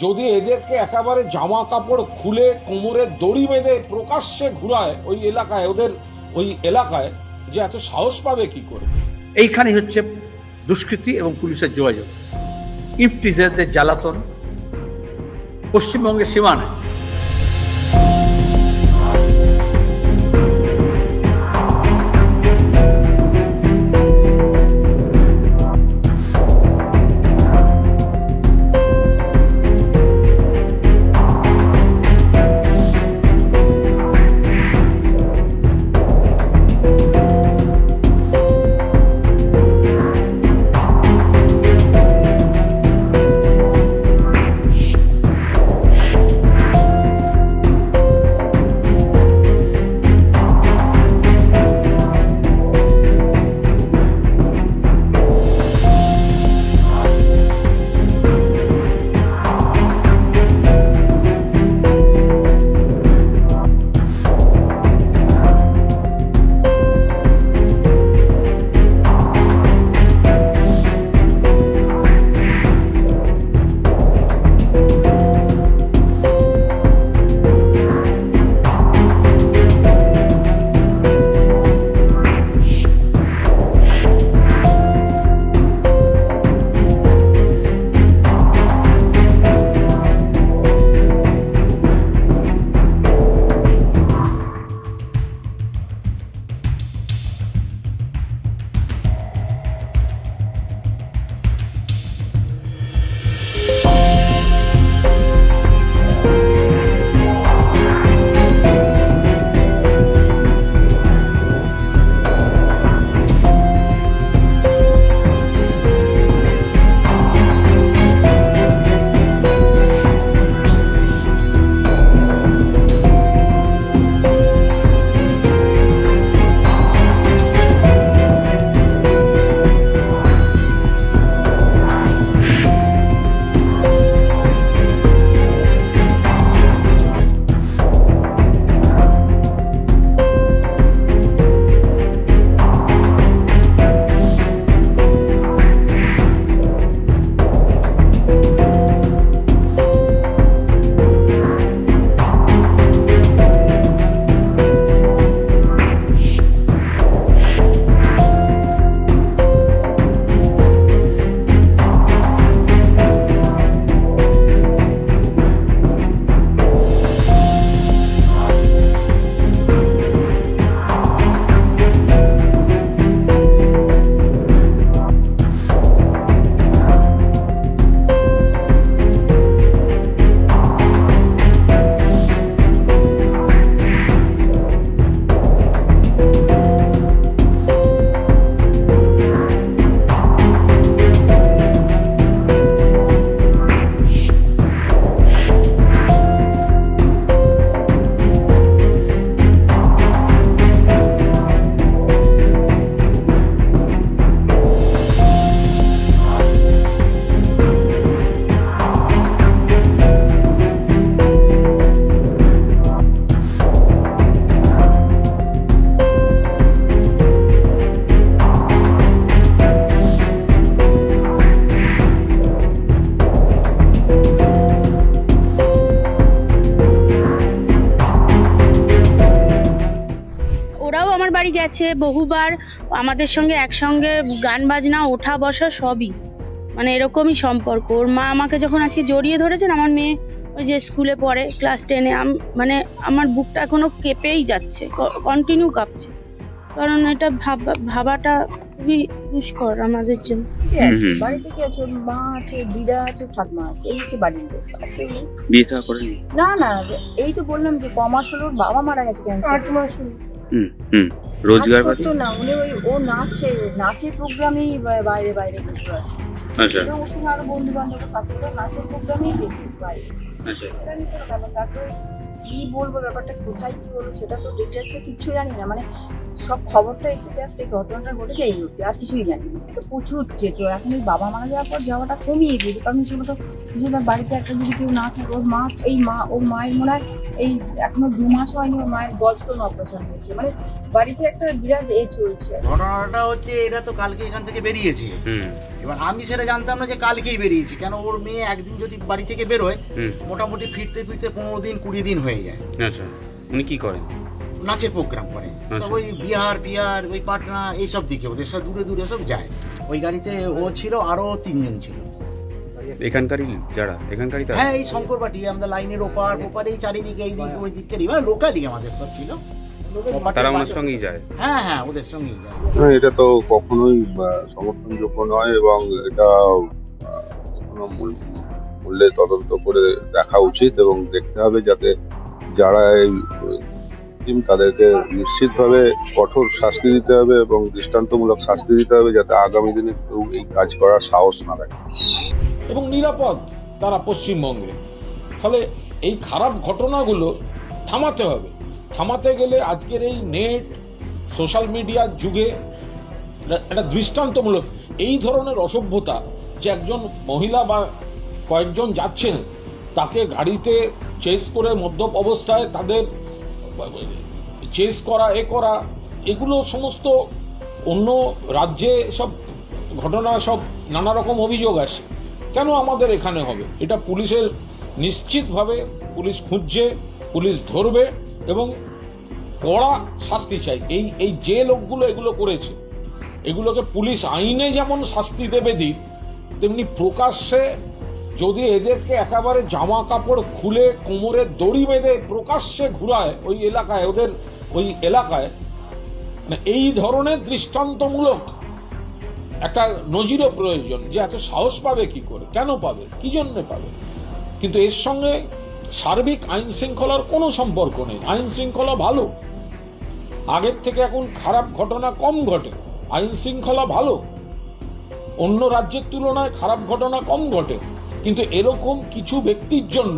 যদি এদেরকে একেবারে জামা কাপড় খুলে কোমরে দড়ি বেঁধে প্রকাশ্যে ঘুরায় ওই এলাকায়, ওদের ওই এলাকায়, যে এত সাহস পাবে কি করে? এইখানে হচ্ছে দুষ্কৃতি এবং পুলিশের যোগাযোগ, ইফটিজারদের জ্বালাতন পশ্চিমবঙ্গের সীমানায়। বাড়ি গেছে বহুবার, আমাদের সঙ্গে একসঙ্গে গান বাজনা ওঠা বসা সবই, মানে এরকমই সম্পর্ক। ওর মা আমাকে যখন আজকে জড়িয়ে ধরেছেন, আমার মেয়ে ওই যে স্কুলে পড়ে ক্লাস 10-এ, মানে আমার বুকটা এখনো কেঁপেই যাচ্ছে, কন্টিনিউ কাঁপছে, কারণ এটা ভাবাটা খুবই দুষ্কর আমাদের জন্য। বাড়িতে কি আছে? মা আছে, দিদা আছে, ঠাকুমা আছে, এই হচ্ছে বাড়ির লোক। বিয়ে থা করেনি? না না, এই তো বললাম যে কমাস হলো, বাবা মারা গেছে ক্যান্সার। 8 মাস হলো। রোজগার করতো না, উনি ওই ও নাচের প্রোগ্রামেই বাইরে যেত। আচ্ছা, ওর সঙ্গে আরো বন্ধু বান্ধব থাকতো, নাচের প্রোগ্রামেই যেত বাইরে। আচ্ছা, তারপরে কি বলবো, ব্যাপারটা কোথায় কি হলো সেটা তো ডিটেলসে কিচ্ছু জানি না। মানে সব খবরটা এসে জাস্ট এই ঘটনাটা ঘটেছে এই হচ্ছে, আর কিছুই জানি না। এটা প্রচুর যেত, এখন এই বাবা মারা যাওয়ার পর যাওয়াটা কমিয়ে দিয়েছে, কারণ সেটা তো কিছুটা বাড়িতে একটা যদি কেউ না থাকে, ওর মায়ের মনে হয় এই এখনো 2 মাস হয়নি ওর মায়ের গলস্টোন অপারেশন হয়েছে। মানে বাড়িতে একটা বিরাট চলছে। ঘটনাটা হচ্ছে এরা তো কালকে এখান থেকে বেরিয়েছে, এবার আমি সেটা জানতাম না যে কালকেই বেরিয়েছি, কেন ওর মেয়ে একদিন যদি বাড়ি থেকে বেরোয় মোটামুটি ফিরতে 15 দিন 20 দিন হয়ে যায়। আচ্ছা, উনি কি করেন? নাচের প্রোগ্রাম করে, সব ওই বিহার ওই পাটনা এইসব দিকে ওদের সব দূরে দূরে সব যায়। ওই গাড়িতে ও ছিল, আরো 3 জন ছিল এখানকারই, যারা এখানকারই। হ্যাঁ, এই শঙ্করবাটি আমাদের লাইনের ওপার এই চারিদিকে এই দিকে ওই দিকেরই, মানে লোকালই আমাদের সব ছিল। তারা ওনার সঙ্গেই যায়? হ্যাঁ, ওদের সঙ্গেই যায়। এটা তো কখনোই সমর্থনযোগ্য নয়, এবং এটা কোনো মূল্যে তদন্ত করে দেখা উচিত, এবং দেখতে হবে যাতে যারা এই তাদেরকে নিশ্চিতভাবে কঠোর শাস্তি দিতে হবে এবং দৃষ্টান্তমূলক শাস্তি দিতে হবে, যাতে আগামী দিনে কেউ এই কাজ করার সাহস না রাখে। এবং নিরাপদ তারা পশ্চিমবঙ্গে। ফলে এই খারাপ ঘটনাগুলো থামাতে হবে। থামাতে গেলে আজকের এই নেট সোশ্যাল মিডিয়ার যুগে একটা দৃষ্টান্তমূলক এই ধরনের অসভ্যতা, যে একজন মহিলা বা কয়েকজন যাচ্ছেন, তাকে গাড়িতে চেস করে মদ্যপ অবস্থায় তাদের চেস করা এগুলো সমস্ত অন্য রাজ্যে সব ঘটনা, সব নানা রকম অভিযোগ আসে। কেন আমাদের এখানে হবে? এটা পুলিশের নিশ্চিতভাবে পুলিশ খুঁজছে, পুলিশ ধরবে এবং কড়া শাস্তি চাই। এই যে লোকগুলো এগুলো করেছে, এগুলোকে পুলিশ আইনে যেমন শাস্তি দেবে দিক, তেমনি প্রকাশ্যে যদি এদেরকে একেবারে জামা কাপড় খুলে কোমরে দড়ি বেঁধে প্রকাশ্যে ঘুরায় ওই এলাকায়, ওই এলাকায়, এই ধরনের দৃষ্টান্তমূলক একটা নজিরও প্রয়োজন। যে এত সাহস পাবে কি করে, কেন পাবে, কি জন্য পাবে? কিন্তু এর সঙ্গে সার্বিক আইন শৃঙ্খলার কোনো সম্পর্ক নেই। আইন শৃঙ্খলা ভালো, আগের থেকে এখন খারাপ ঘটনা কম ঘটে, আইন শৃঙ্খলা ভালো, অন্য রাজ্যের তুলনায় খারাপ ঘটনা কম ঘটে। কিন্তু এরকম কিছু ব্যক্তির জন্য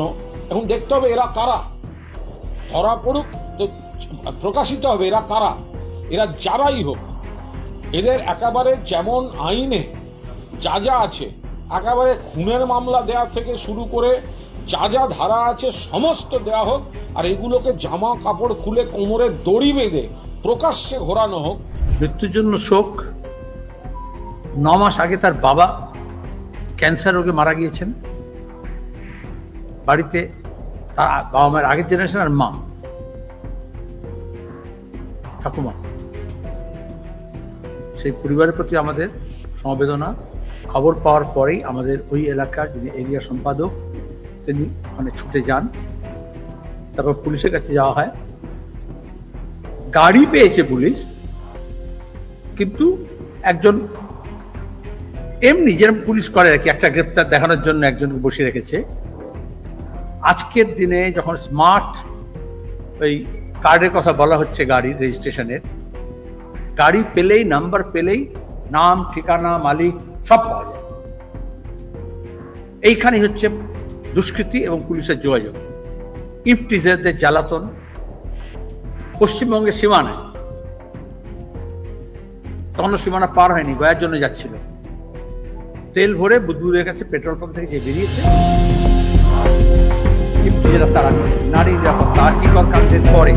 এখন দেখতে হবে এরা কারা, ধরা পড়ুক তো প্রকাশিত হবে এরা কারা। এরা যারাই হোক, এদের একেবারে যেমন আইনে যা যা আছে, একেবারে খুনের মামলা দেয়া থেকে শুরু করে যা যা ধারা আছে সমস্ত দেয়া হোক, আর এগুলোকে জামা কাপড় খুলে কোমরে দড়ি বেঁধে প্রকাশ্যে ঘোরানো হোক। মৃত্যুর জন্য শোক। 9 মাস আগে তার বাবা ক্যান্সার রোগে মারা গিয়েছেন। বাড়িতে তার বাবা মায়ের আগের জেনারেশন আর মা, ঠাকুমা, সেই পরিবারের প্রতি আমাদের সমবেদনা। খবর পাওয়ার পরেই আমাদের ওই এলাকার যিনি এরিয়া সম্পাদক, তিনি ওখানে ছুটে যান। তারপর পুলিশের কাছে যাওয়া হয়, গাড়ি পেয়েছে পুলিশ, কিন্তু একজন এমনি যেরকম পুলিশ করে আর কি, একটা গ্রেপ্তার দেখানোর জন্য একজনকে বসিয়ে রেখেছে। আজকের দিনে যখন স্মার্ট ওই কার্ডের কথা বলা হচ্ছে, গাড়ির রেজিস্ট্রেশনের, গাড়ি পেলেই, নাম্বার পেলেই নাম, ঠিকানা, মালিক সব পাওয়া যায়। এইখানে হচ্ছে দুষ্কৃতি এবং পুলিশের যোগাযোগ। ইফটিজারদের জ্বালাতন পশ্চিমবঙ্গের সীমানায়, তখনও সীমানা পার হয়নি, গয়ার জন্য যাচ্ছিল, তেল ভরে বুদবুদের কাছে পেট্রোল পাম্প থেকে যে বেরিয়েছে, ইফটিজাররা তারা নারী নিরাপত্তা, আর্থিক কাণ্ডের পরে